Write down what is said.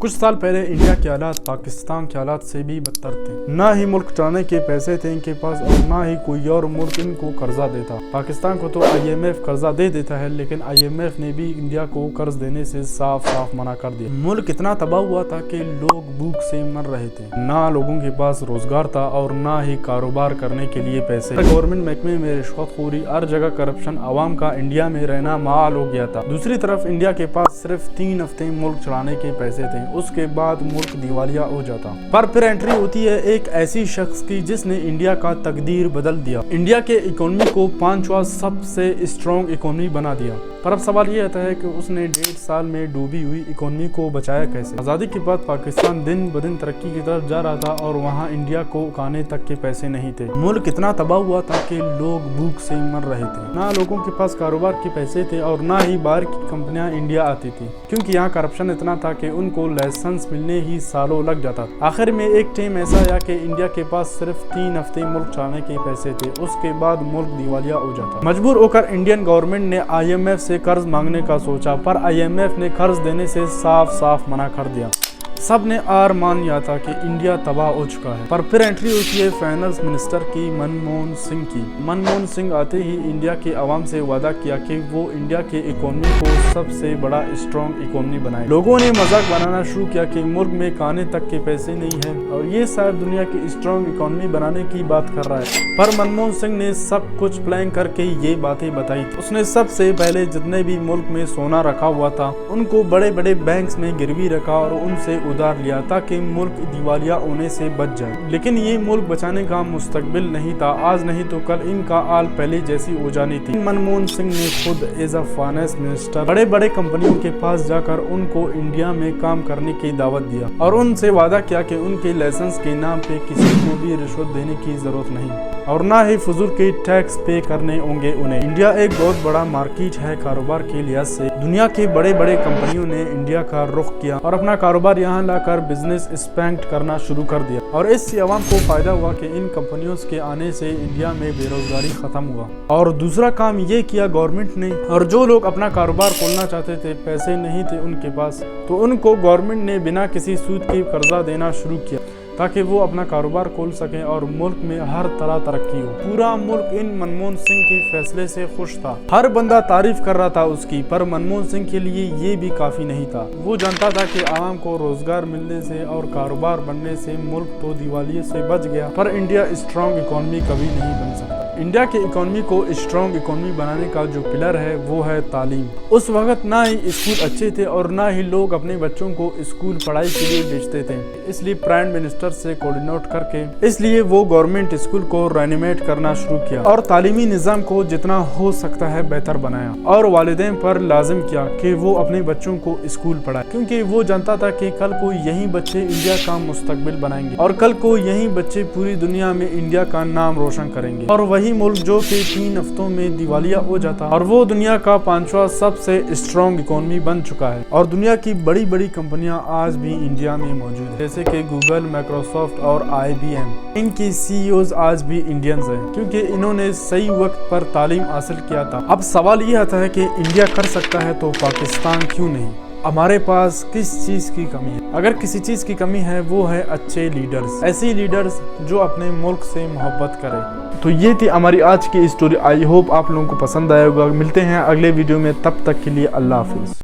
कुछ साल पहले इंडिया के हालात पाकिस्तान के हालात से भी बदतर थे। ना ही मुल्क चलाने के पैसे थे इनके पास और ना ही कोई और मुल्क इनको कर्जा देता। पाकिस्तान को तो IMF कर्जा दे देता है, लेकिन IMF ने भी इंडिया को कर्ज देने से साफ साफ मना कर दिया। मुल्क इतना तबाह हुआ था कि लोग भूख से मर रहे थे। ना लोगों के पास रोजगार था और ना ही कारोबार करने के लिए पैसे। गवर्नमेंट महकमे में रिश्वतखोरी, हर जगह करप्शन, आवाम का इंडिया में रहना महाल हो गया था। दूसरी तरफ इंडिया के पास सिर्फ 3 हफ्ते मुल्क चलाने के पैसे थे, उसके बाद मुल्क दिवालिया हो जाता। पर फिर एंट्री होती है एक ऐसी शख्स की जिसने इंडिया का तकदीर बदल दिया, इंडिया के इकोनॉमी को 5वां सबसे स्ट्रॉन्ग इकोनॉमी बना दिया। पर अब सवाल ये आता है कि उसने 1.5 साल में डूबी हुई इकोनॉमी को बचाया कैसे। आज़ादी के बाद पाकिस्तान दिन ब दिन तरक्की की तरफ जा रहा था और वहाँ इंडिया को खाने तक के पैसे नहीं थे। मुल्क इतना तबाह हुआ था कि लोग भूख से मर रहे थे। ना लोगों के पास कारोबार के पैसे थे और ना ही बाहर की कंपनियां इंडिया आती थी, क्योंकि यहाँ करप्शन इतना था कि उनको लाइसेंस मिलने ही सालों लग जाता था। आखिर में एक टाइम ऐसा आया कि इंडिया के पास सिर्फ 3 हफ्ते मुल्क चलाने के पैसे थे, उसके बाद मुल्क दिवालिया हो जाता। मजबूर होकर इंडियन गवर्नमेंट ने IMF से कर्ज मांगने का सोचा, पर IMF ने कर्ज देने से साफ साफ मना कर दिया। सब ने हार मान लिया था कि इंडिया तबाह हो चुका है। पर फिर एंट्री होती है फाइनेंस मिनिस्टर की, मनमोहन सिंह की। मनमोहन सिंह आते ही इंडिया के अवाम से वादा किया कि वो इंडिया के इकोनॉमी को सबसे बड़ा स्ट्रॉन्ग इकोनॉमी बनाए। लोगों ने मजाक बनाना शुरू किया कि मुल्क में खाने तक के पैसे नहीं है और ये शायद दुनिया की स्ट्रॉन्ग इकोनॉमी बनाने की बात कर रहा है। पर मनमोहन सिंह ने सब कुछ प्लान करके ये बातें बताई थी। उसने सबसे पहले जितने भी मुल्क में सोना रखा हुआ था उनको बड़े बड़े बैंक्स में गिरवी रखा और उनसे उधार लिया ताकि मुल्क दिवालिया होने से बच जाए। लेकिन ये मुल्क बचाने का मुस्तकबिल नहीं था। आज नहीं तो कल इनका हाल पहले जैसी हो जानी थी। मनमोहन सिंह ने खुद एज अ फाइनेंस मिनिस्टर बड़े बड़े कंपनियों के पास जाकर उनको इंडिया में काम करने की दावत दिया और उनसे वादा किया कि उनके लाइसेंस के नाम पे किसी को भी रिश्वत देने की जरूरत नहीं और ना ही फजूल के टैक्स पे करने होंगे उन्हें। इंडिया एक बहुत बड़ा मार्केट है कारोबार के लिहाज से। दुनिया के बड़े बड़े कंपनियों ने इंडिया का रुख किया और अपना कारोबार यहाँ लाकर बिजनेस एक्सपेंड करना शुरू कर दिया और इससे अवाम को फायदा हुआ कि इन कंपनियों के आने से इंडिया में बेरोजगारी खत्म हुआ। और दूसरा काम ये किया गवर्नमेंट ने, और जो लोग अपना कारोबार खोलना चाहते थे, पैसे नहीं थे उनके पास, तो उनको गवर्नमेंट ने बिना किसी सूद के कर्जा देना शुरू किया ताकि वो अपना कारोबार खोल सकें और मुल्क में हर तरह तरक्की हो। पूरा मुल्क इन मनमोहन सिंह के फैसले से खुश था। हर बंदा तारीफ कर रहा था उसकी, पर मनमोहन सिंह के लिए ये भी काफी नहीं था। वो जानता था कि आवाम को रोजगार मिलने से और कारोबार बनने से मुल्क तो दिवालिये से बच गया, पर इंडिया स्ट्रॉन्ग इकोनॉमी कभी नहीं बन सकता। इंडिया के इकोनॉमी को स्ट्रॉन्ग इकोनॉमी बनाने का जो पिलर है वो है तालीम। उस वक्त ना ही स्कूल अच्छे थे और ना ही लोग अपने बच्चों को स्कूल पढ़ाई के लिए भेजते थे। इसलिए प्राइम मिनिस्टर से कोऑर्डिनेट करके इसलिए वो गवर्नमेंट स्कूल को रेनोवेट करना शुरू किया और तालीमी निज़ाम को जितना हो सकता है बेहतर बनाया और वालिदैन पर लाजिम किया कि वो अपने बच्चों को स्कूल पढ़ाए, क्योंकि वो जानता था कि कल को यही बच्चे इंडिया का मुस्तकबिल बनाएंगे और कल को यही बच्चे पूरी दुनिया में इंडिया का नाम रोशन करेंगे। और वही मुल्क जो कि 3 हफ्तों में दिवालिया हो जाता और वो दुनिया का 5वां सबसे स्ट्रॉन्ग इकोनॉमी बन चुका है। और दुनिया की बड़ी बड़ी कंपनियां आज भी इंडिया में मौजूद है, जैसे कि गूगल, माइक्रोसॉफ्ट और IBM। इनकी CEOs आज भी इंडियंस हैं, क्योंकि इन्होंने सही वक्त पर तालीम हासिल किया था। अब सवाल ये आता है कि इंडिया कर सकता है तो पाकिस्तान क्यों नहीं? हमारे पास किस चीज़ की कमी है? अगर किसी चीज़ की कमी है वो है अच्छे लीडर्स, ऐसे लीडर्स जो अपने मुल्क से मोहब्बत करें। तो ये थी हमारी आज की स्टोरी। आई होप आप लोगों को पसंद आया होगा। मिलते हैं अगले वीडियो में, तब तक के लिए अल्लाह हाफिज़।